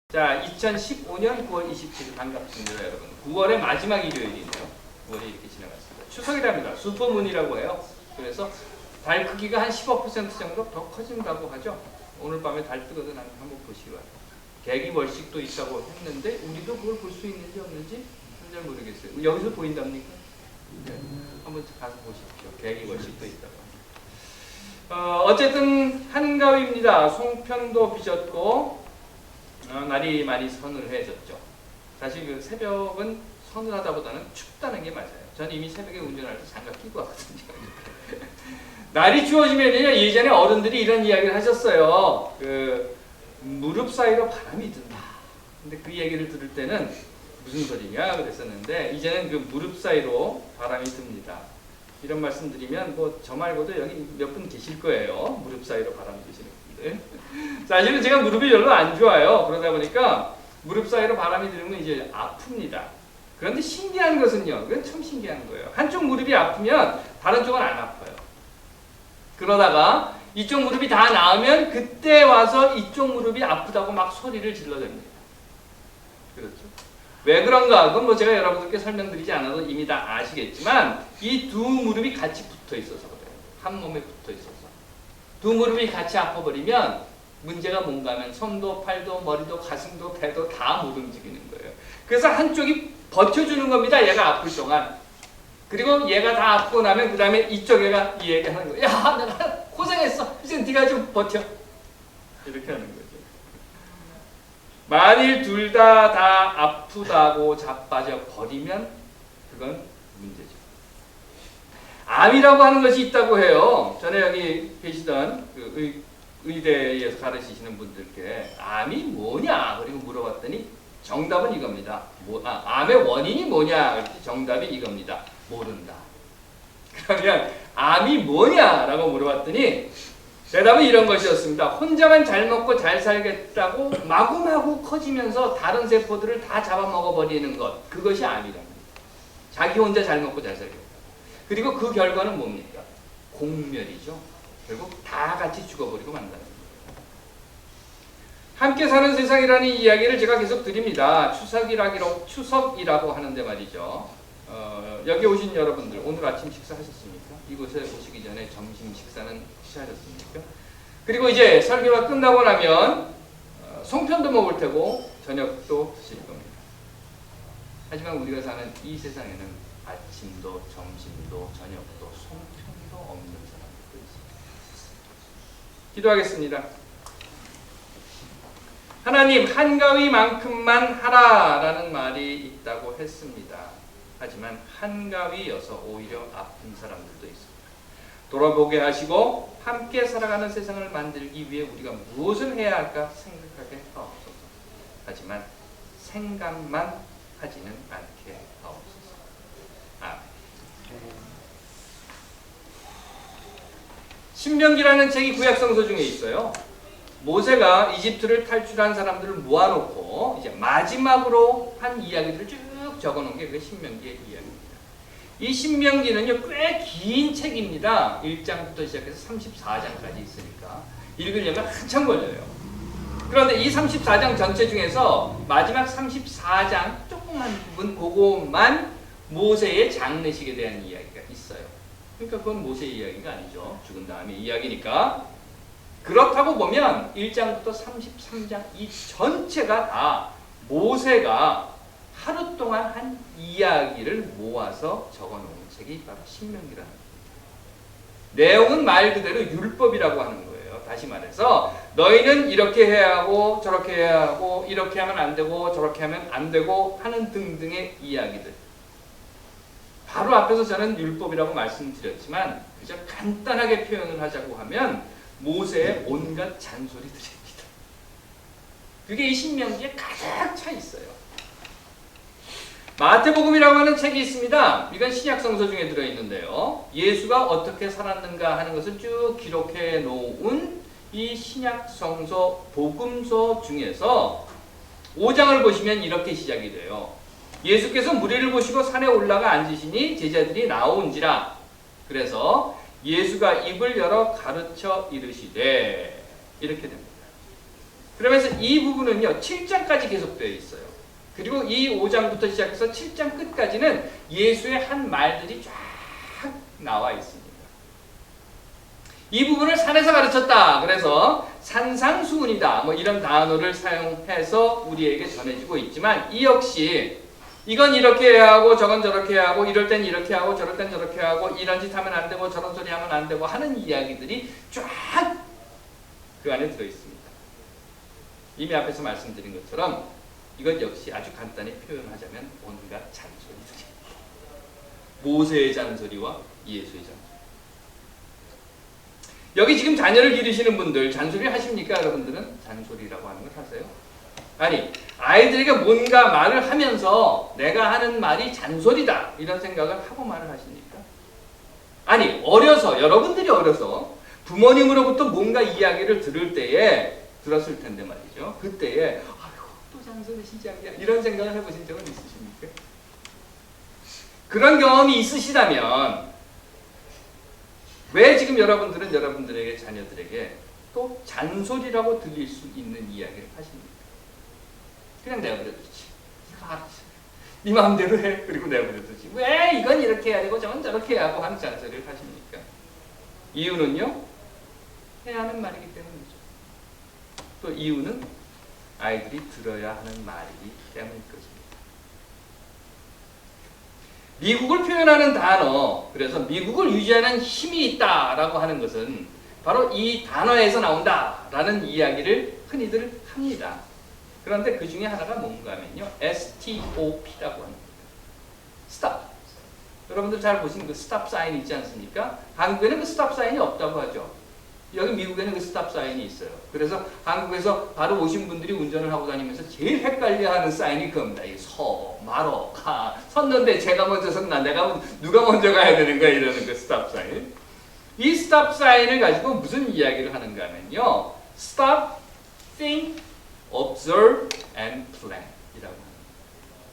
자, 2015년 9월 27일 반갑습니다, 여러분. 9월의 마지막 일요일이네요. 9월이 이렇게 지나갔습니다. 추석이랍니다. 슈퍼문이라고 해요. 그래서 달 크기가 한 15% 정도 더 커진다고 하죠. 오늘 밤에 달 뜨거든 한번 보시기 바랍니다. 개기월식도 있다고 했는데 우리도 그걸 볼 수 있는지 없는지 잘 모르겠어요. 여기서 보인답니까? 네. 한번 가서 보십시오. 개기월식도 있다고. 어쨌든 한가위입니다. 송편도 빚었고 날이 많이 서늘해졌죠. 사실 그 새벽은 서늘하다보다는 춥다는 게 맞아요. 저는 이미 새벽에 운전할 때 장갑 끼고 왔거든요. 날이 추워지면요, 예전에 어른들이 이런 이야기를 하셨어요. 그 무릎 사이로 바람이 든다. 근데 그 얘기를 들을 때는 무슨 소리냐 그랬었는데 이제는 그 무릎 사이로 바람이 듭니다. 이런 말씀 드리면 뭐 저 말고도 여기 몇 분 계실 거예요. 무릎 사이로 바람 드시는 분들. 사실은 제가 무릎이 별로 안 좋아요. 그러다 보니까 무릎 사이로 바람이 들면 이제 아픕니다. 그런데 신기한 것은요, 그건 참 신기한 거예요. 한쪽 무릎이 아프면 다른 쪽은 안 아파요. 그러다가 이쪽 무릎이 다 나으면 그때 와서 이쪽 무릎이 아프다고 막 소리를 질러댑니다. 그렇죠? 왜 그런가? 그건 뭐 제가 여러분들께 설명드리지 않아도 이미 다 아시겠지만 이 두 무릎이 같이 붙어 있어서 그래요. 한 몸에 붙어 있어서. 두 무릎이 같이 아파버리면 문제가 뭔가 하면 손도 팔도 머리도 가슴도 배도 다 못 움직이는 거예요. 그래서 한쪽이 버텨주는 겁니다. 얘가 아플 동안. 그리고 얘가 다 아프고 나면 그 다음에 이쪽 애가 이 얘기 하는 거예요. 야, 내가 고생했어. 이제 네가 좀 버텨. 이렇게 하는 거죠. 만일 둘 다 아프다고 자빠져 버리면 그건 문제죠. 암이라고 하는 것이 있다고 해요. 전에 여기 계시던 그 의대에서 가르치시는 분들께 암이 뭐냐 그리고 물어봤더니 정답은 이겁니다. 암의 원인이 뭐냐 그랬더니 정답이 이겁니다. 모른다. 그러면 암이 뭐냐라고 물어봤더니 대답은 이런 것이었습니다. 혼자만 잘 먹고 잘 살겠다고 마구마구 커지면서 다른 세포들을 다 잡아먹어버리는 것. 그것이 암이랍니다. 자기 혼자 잘 먹고 잘 살겠다. 그리고 그 결과는 뭡니까? 공멸이죠. 결국 다 같이 죽어버리고 만다는 겁니다. 함께 사는 세상이라는 이야기를 제가 계속 드립니다. 추석이라고 하는데 말이죠. 여기 오신 여러분들 오늘 아침 식사하셨습니까? 이곳에 오시기 전에 점심 식사는 하셨습니까? 그리고 이제 설교가 끝나고 나면 송편도 먹을 테고 저녁도 드실 겁니다. 하지만 우리가 사는 이 세상에는 아침도 점심도 저녁도 송편도 없는 사람들도 있습니다. 기도하겠습니다. 하나님, 한가위만큼만 하라라는 말이 있다고 했습니다. 하지만 한가위여서 오히려 아픈 사람들도 있습니다. 돌아보게 하시고 함께 살아가는 세상을 만들기 위해 우리가 무엇을 해야 할까 생각하게 하옵소서. 하지만 생각만 하지는 않게 하옵소서. 아멘. 신명기라는 책이 구약성서 중에 있어요. 모세가 이집트를 탈출한 사람들을 모아놓고 이제 마지막으로 한 이야기들을 쭉 적어놓은 게 그 신명기의 이야기입니다. 이 신명기는요 꽤 긴 책입니다. 1장부터 시작해서 34장까지 있으니까 읽으려면 한참 걸려요. 그런데 이 34장 전체 중에서 마지막 34장 조그만 부분 그것만 모세의 장례식에 대한 이야기가 있어요. 그러니까 그건 모세의 이야기가 아니죠. 죽은 다음의 이야기니까. 그렇다고 보면 1장부터 33장 이 전체가 다 모세가 하루 동안 한 이야기를 모아서 적어놓은 책이 바로 신명기라는 겁니다. 내용은 말 그대로 율법이라고 하는 거예요. 다시 말해서 너희는 이렇게 해야 하고 저렇게 해야 하고 이렇게 하면 안 되고 저렇게 하면 안 되고 하는 등등의 이야기들. 바로 앞에서 저는 율법이라고 말씀드렸지만 그저 간단하게 표현을 하자고 하면 모세의 온갖 잔소리들입니다. 그게 이 신명기에 가득 차 있어요. 마태복음이라고 하는 책이 있습니다. 이건 신약성서 중에 들어있는데요. 예수가 어떻게 살았는가 하는 것을 쭉 기록해 놓은 이 신약성서 복음서 중에서 5장을 보시면 이렇게 시작이 돼요. 예수께서 무리를 보시고 산에 올라가 앉으시니 제자들이 나온지라. 그래서 예수가 입을 열어 가르쳐 이르시되 이렇게 됩니다. 그러면서 이 부분은요 7장까지 계속되어 있어요. 그리고 이 5장부터 시작해서 7장 끝까지는 예수의 한 말들이 쫙 나와 있습니다. 이 부분을 산에서 가르쳤다. 그래서 산상수훈이다. 뭐 이런 단어를 사용해서 우리에게 전해지고 있지만 이 역시 이건 이렇게 해야 하고 저건 저렇게 해야 하고 이럴 땐 이렇게 하고 저럴 땐 저렇게 하고 이런 짓 하면 안 되고 저런 소리 하면 안 되고 하는 이야기들이 쫙 그 안에 들어있습니다. 이미 앞에서 말씀드린 것처럼 이것 역시 아주 간단히 표현하자면 온갖 잔소리들이 모세의 잔소리와 예수의 잔소리. 여기 지금 자녀를 기르시는 분들 잔소리 하십니까? 여러분들은 잔소리라고 하는 걸 하세요? 아니 아이들에게 뭔가 말을 하면서 내가 하는 말이 잔소리다 이런 생각을 하고 말을 하십니까? 아니 여러분들이 어려서 부모님으로부터 뭔가 이야기를 들었을 텐데 말이죠. 그때에 아이고 또 잔소리 시작이야 이런 생각을 해보신 적은 있으십니까? 그런 경험이 있으시다면 왜 지금 여러분들은 여러분들에게 자녀들에게 또 잔소리라고 들릴 수 있는 이야기를 하십니까? 그냥 내버려두지. 이거 알았어. 네 마음대로 해. 그리고 내버려두지. 왜 이건 이렇게 해야 되고 저건 저렇게 해야 하고 하는 잔소리를 하십니까? 이유는요. 해야 하는 말이기 때문이죠. 또 이유는 아이들이 들어야 하는 말이기 때문일 것입니다. 미국을 표현하는 단어, 그래서 미국을 유지하는 힘이 있다라고 하는 것은 바로 이 단어에서 나온다라는 이야기를 흔히들 합니다. 그런데 그 중에 하나가 뭔가 하면요. STOP라고 합니다. Stop. 여러분들 잘 보신 그 스탑 사인 있지 않습니까? 한국에는 그 스탑 사인이 없다고 하죠. 여기 미국에는 그 스탑 사인이 있어요. 그래서 한국에서 바로 오신 분들이 운전을 하고 다니면서 제일 헷갈려하는 사인이 그겁니다. 이 서, 말어, 가. 섰는데 제가 먼저 섰나? 누가 먼저 가야 되는 거야? 이러는 그 스탑 사인. 이 스탑 사인을 가지고 무슨 이야기를 하는가 하면요. Stop, think, observe, and plan 이라고 합니다.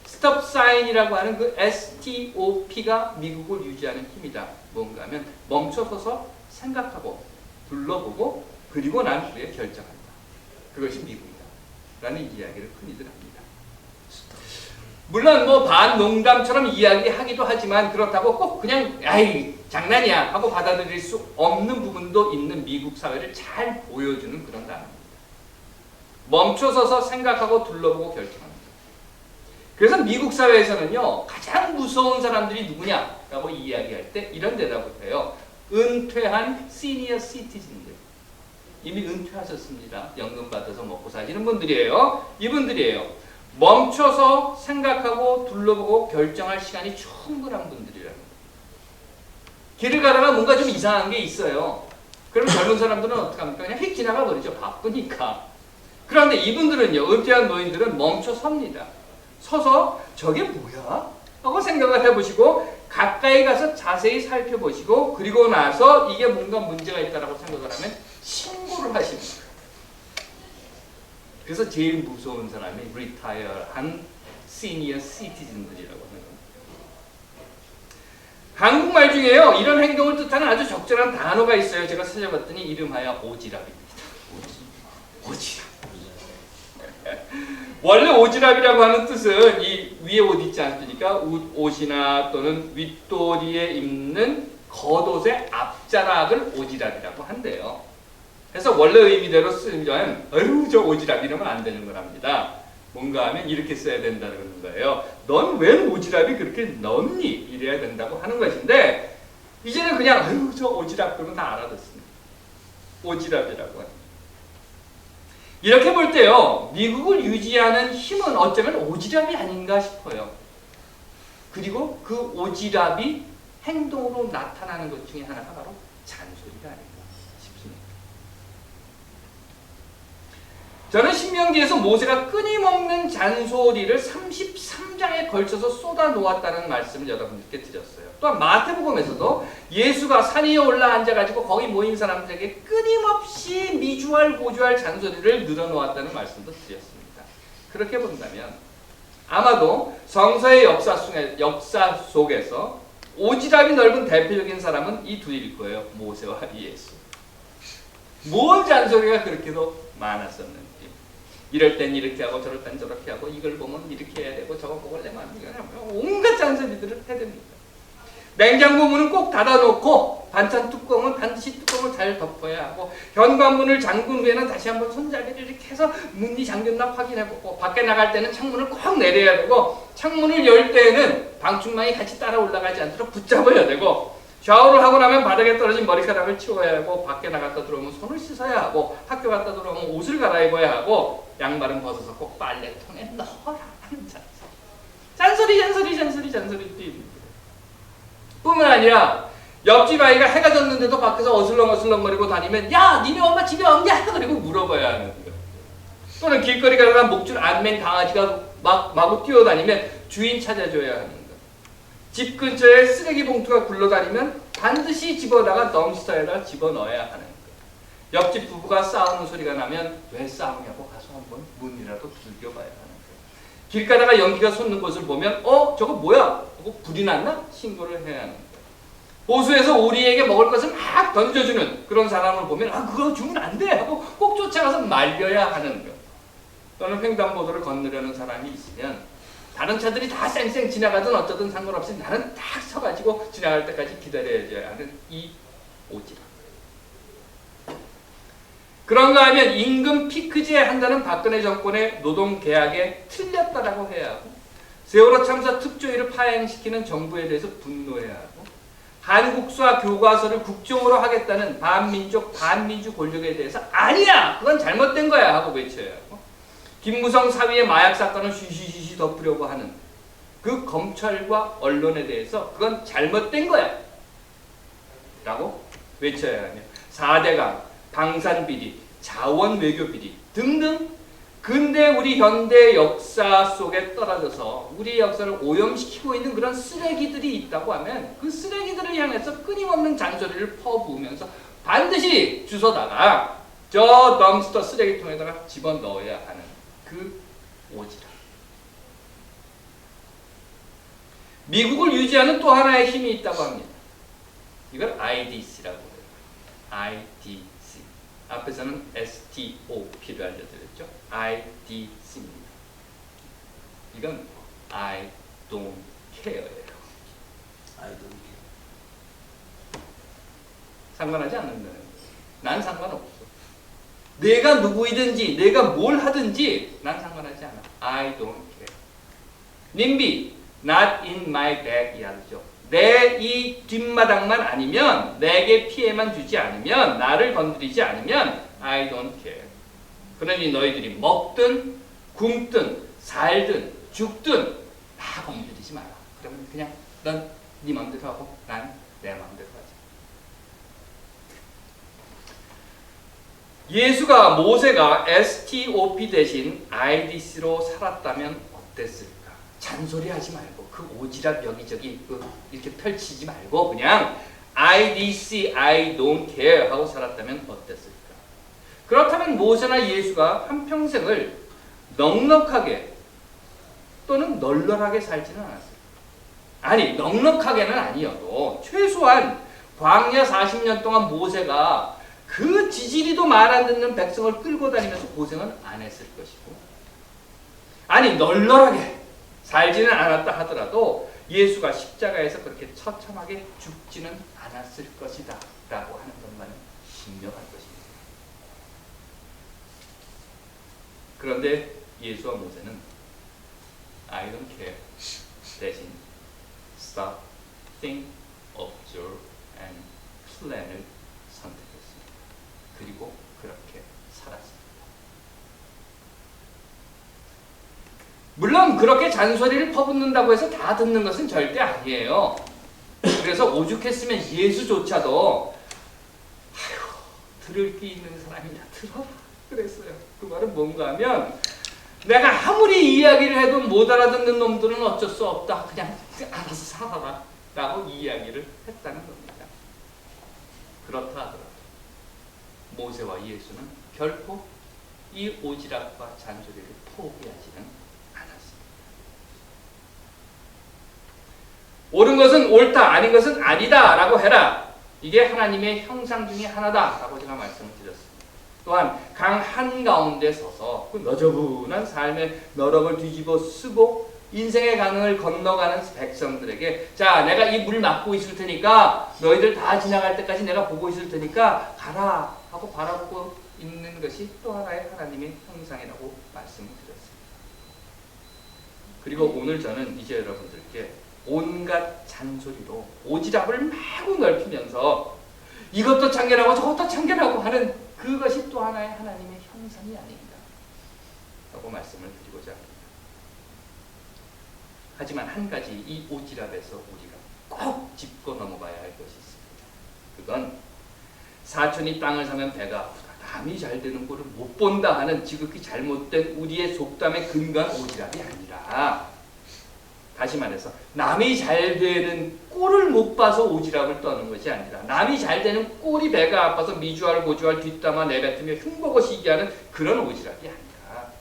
스톱 사인이라고 하는 그 STOP가 미국을 유지하는 힘이다. 뭔가 하면 멈춰서서 생각하고 둘러보고 그리고 난 후에 결정한다. 그것이 미국이다. 라는 이야기를 흔히들 합니다. 물론 뭐 반농담처럼 이야기하기도 하지만 그렇다고 꼭 그냥 아이 장난이야 하고 받아들일 수 없는 부분도 있는 미국 사회를 잘 보여주는 그런 단어입니다. 멈춰서서 생각하고 둘러보고 결정합니다. 그래서 미국 사회에서는요 가장 무서운 사람들이 누구냐라고 이야기할 때 이런 대답을 해요. 은퇴한 시니어 시티즌들, 이미 은퇴하셨습니다. 연금 받아서 먹고 사시는 분들이에요. 이분들이에요. 멈춰서 생각하고 둘러보고 결정할 시간이 충분한 분들이라는 거예요. 길을 가다가 뭔가 좀 이상한 게 있어요. 그럼 젊은 사람들은 어떻게 합니까? 그냥 휙 지나가 버리죠. 바쁘니까. 그런데 이분들은요, 은퇴한 노인들은 멈춰 섭니다. 서서 저게 뭐야? 하고 생각을 해보시고 가까이 가서 자세히 살펴보시고 그리고 나서 이게 뭔가 문제가 있다라고 생각을 하면 신고를 하십니다. 그래서 제일 무서운 사람이 리타이어한 시니어 시티즌들이라고 하는 겁니다. 한국말 중에요 이런 행동을 뜻하는 아주 적절한 단어가 있어요. 제가 찾아봤더니 이름하여 오지랖입니다. 오지랖. 원래 오지랖이라고 하는 뜻은 이 위에 옷 있지 않습니까? 옷이나 또는 윗도리에 입는 겉옷의 앞자락을 오지랖이라고 한대요. 그래서 원래 의미대로 쓰면 아유 저 오지랖 이러면 안 되는 거랍니다. 뭔가 하면 이렇게 써야 된다는 거예요. 넌 왜 오지랖이 그렇게 넓니? 이래야 된다고 하는 것인데 이제는 그냥 아유 저 오지랖 그러면 다 알아듣습니다. 오지랖이라고 합니다. 이렇게 볼 때요, 미국을 유지하는 힘은 어쩌면 오지랖이 아닌가 싶어요. 그리고 그 오지랖이 행동으로 나타나는 것 중에 하나가 바로 잔소리가 아닌가 싶습니다. 저는 신명기에서 모세가 끊임없는 잔소리를 33장에 걸쳐서 쏟아 놓았다는 말씀을 여러분들께 드렸어요. 또한 마태복음에서도 예수가 산 위에 올라 앉아가지고 거기 모인 사람들에게 끊임없이 미주알 고주알 잔소리를 늘어놓았다는 말씀도 드렸습니다. 그렇게 본다면 아마도 성서의 역사 속에서 오지랖이 넓은 대표적인 사람은 이 둘일 거예요. 모세와 예수. 뭔 잔소리가 그렇게도 많았었는지. 이럴 땐 이렇게 하고 저럴 땐 저렇게 하고 이걸 보면 이렇게 해야 되고 저거 먹으려면 안 되고 온갖 잔소리들을 해댑니다. 냉장고 문은 꼭 닫아놓고 반찬 뚜껑은 반드시 뚜껑을 잘 덮어야 하고 현관문을 잠근 후에는 다시 한번 손잡이를 이렇게 해서 문이 잠겼나 확인해보고 밖에 나갈 때는 창문을 꼭 내려야 되고 창문을 열 때에는 방충망이 같이 따라 올라가지 않도록 붙잡아야 되고 샤워를 하고 나면 바닥에 떨어진 머리카락을 치워야 하고 밖에 나갔다 들어오면 손을 씻어야 하고 학교 갔다 들어오면 옷을 갈아입어야 하고 양말은 벗어서 꼭 빨래통에 넣어라 하는 잔소리 뿐만 아니라 옆집 아이가 해가 졌는데도 밖에서 어슬렁어슬렁거리고 다니면 야 니네 엄마 집에 없냐? 그리고 물어봐야 하는 거예요. 또는 길거리 가다가 목줄 안 맨 강아지가 마구 뛰어다니면 주인 찾아줘야 하는 거예요. 집 근처에 쓰레기 봉투가 굴러다니면 반드시 집어다가 덤스터에다 집어넣어야 하는 거예요. 옆집 부부가 싸우는 소리가 나면 왜 싸우냐고 가서 한번 문이라도 두들겨봐야 하는 거예요. 길 가다가 연기가 솟는 곳을 보면 저거 뭐야? 불이 났나? 신고를 해야 하는 거예요. 보수에서 우리에게 먹을 것을 막 던져주는 그런 사람을 보면 그거 주면 안 돼 하고 꼭 쫓아가서 말려야 하는 거예요. 또는 횡단보도를 건너려는 사람이 있으면 다른 차들이 다 쌩쌩 지나가든 어쩌든 상관없이 나는 딱 서가지고 지나갈 때까지 기다려야 하는 이 오지랖. 그런가 하면 임금 피크제 한다는 박근혜 정권의 노동계약에 틀렸다라고 해야 하고 세월호 참사 특조위를 파행시키는 정부에 대해서 분노해야 하고 한국사 교과서를 국정으로 하겠다는 반민족 반민주 권력에 대해서 아니야! 그건 잘못된 거야! 하고 외쳐야 하고 김무성 사위의 마약 사건을 쉬쉬쉬 덮으려고 하는 그 검찰과 언론에 대해서 그건 잘못된 거야! 라고 외쳐야 하며 4대강, 방산비리, 자원외교비리 등등 근대 우리 현대 역사 속에 떨어져서 우리 역사를 오염시키고 있는 그런 쓰레기들이 있다고 하면 그 쓰레기들을 향해서 끊임없는 잔소리를 퍼부으면서 반드시 주워다가 저 덤스터 쓰레기통에다가 집어넣어야 하는 그 오지랖. 미국을 유지하는 또 하나의 힘이 있다고 합니다. 이걸 IDC라고 해요. IDC. 앞에서는 STOP를 알려드렸죠. IDC입니다. 이건 I don't care예요. I don't care. 상관하지 않는다는 거예요. 난 상관없어. 내가 누구이든지 내가 뭘 하든지 난 상관하지 않아. I don't care. 님비 not in my backyard죠. 내 이 뒷마당만 아니면 내게 피해만 주지 않으면 나를 건드리지 않으면 I don't care. 그러니 너희들이 먹든 굶든 살든 죽든 다 건드리지 마라. 그러면 그냥 넌 네 마음대로 하고 난 내 마음대로 하지. 예수가 모세가 STOP 대신 IDC로 살았다면 어땠을까? 잔소리하지 말고 그 오지랖 여기저기 이렇게 펼치지 말고 그냥 IDC, I don't care 하고 살았다면 어땠을까? 그렇다면 모세나 예수가 한평생을 넉넉하게 또는 널널하게 살지는 않았어요. 아니 넉넉하게는 아니어도 최소한 광야 40년 동안 모세가 그 지지리도 말 안 듣는 백성을 끌고 다니면서 고생은 안 했을 것이고 아니 널널하게 살지는 않았다 하더라도 예수가 십자가에서 그렇게 처참하게 죽지는 않았을 것이다 라고 하는 것만은 분명한 것입니다. 그런데 예수와 모세는 I don't care 대신 stop, think, observe and plan을 선택했습니다. 그리고 그렇게 살았습니다. 물론 그렇게 잔소리를 퍼붓는다고 해서 다 듣는 것은 절대 아니에요. 그래서 오죽했으면 예수조차도 아휴 들을 게 있는 사람이라 들어라 그랬어요. 그 말은 뭔가 하면 내가 아무리 이야기를 해도 못 알아듣는 놈들은 어쩔 수 없다. 그냥 알아서 살아라 라고 이야기를 했다는 겁니다. 그렇다 하더라도 모세와 예수는 결코 이 오지랖과 잔소리를 포기하지는 않았습니다. 옳은 것은 옳다, 아닌 것은 아니다 라고 해라. 이게 하나님의 형상 중에 하나다 라고 제가 말씀을 드렸습니다. 또한 강 한가운데 서서 그 너저분한 삶의 너럭을 뒤집어 쓰고 인생의 강을 건너가는 백성들에게 자, 내가 이 물 막고 있을 테니까 너희들 다 지나갈 때까지 내가 보고 있을 테니까 가라 하고 바라보고 있는 것이 또 하나의 하나님의 형상이라고 말씀을 드렸습니다. 그리고 오늘 저는 이제 여러분들께 온갖 잔소리로 오지랖을 마구 넓히면서 이것도 참견하고 저것도 참견하고 하는 그것이 또 하나의 하나님의 형상이 아닌가 라고 말씀을 드리고자 합니다. 하지만 한 가지 이 오지랖에서 우리가 꼭 짚고 넘어가야 할 것이 있습니다. 그건 사촌이 땅을 사면 배가 아프다. 남이 잘 되는 꼴을 못 본다 하는 지극히 잘못된 우리의 속담에 근거한 오지랖이 아니라, 다시 말해서 남이 잘 되는 꼴을 못 봐서 오지랖을 떠는 것이 아니라 남이 잘 되는 꼴이 배가 아파서 미주알 고주알 뒷담화 내뱉으며 흉보고 시기하는 그런 오지랖이 아니라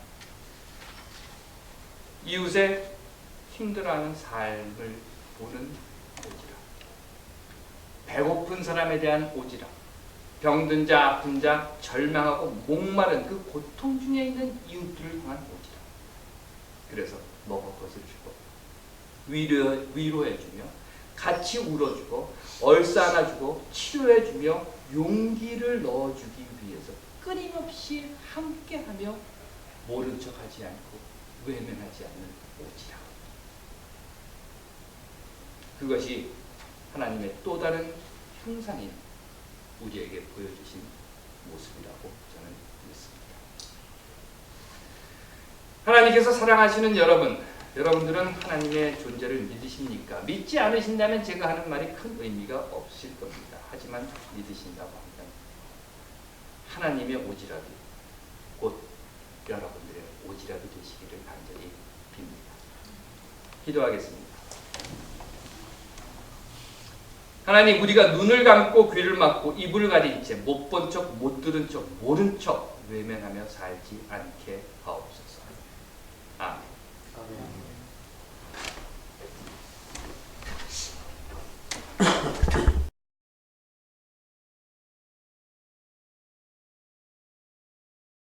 이웃의 힘들어하는 삶을 보는 오지랖, 배고픈 사람에 대한 오지랖, 병든 자, 아픈 자, 절망하고 목마른 그 고통 중에 있는 이웃들을 향한 오지랖. 그래서 먹을 것을 주고 위로해주며 같이 울어주고 얼싸안아주고 치료해주며 용기를 넣어주기 위해서 끊임없이 함께하며 모른 척하지 않고 외면하지 않는 오지랖. 그것이 하나님의 또 다른 형상인 우리에게 보여주신 모습이라고 저는 믿습니다. 하나님께서 사랑하시는 여러분들은 하나님의 존재를 믿으십니까? 믿지 않으신다면 제가 하는 말이 큰 의미가 없을 겁니다. 하지만 믿으신다고 하면 하나님의 오지랖이 곧 여러분들의 오지랖이 되시기를 간절히 빕니다. 기도하겠습니다. 하나님, 우리가 눈을 감고 귀를 막고 입을 가린 채 못 본 척, 못 들은 척, 모른 척 외면하며 살지 않게 하옵소서. 아멘. 아멘.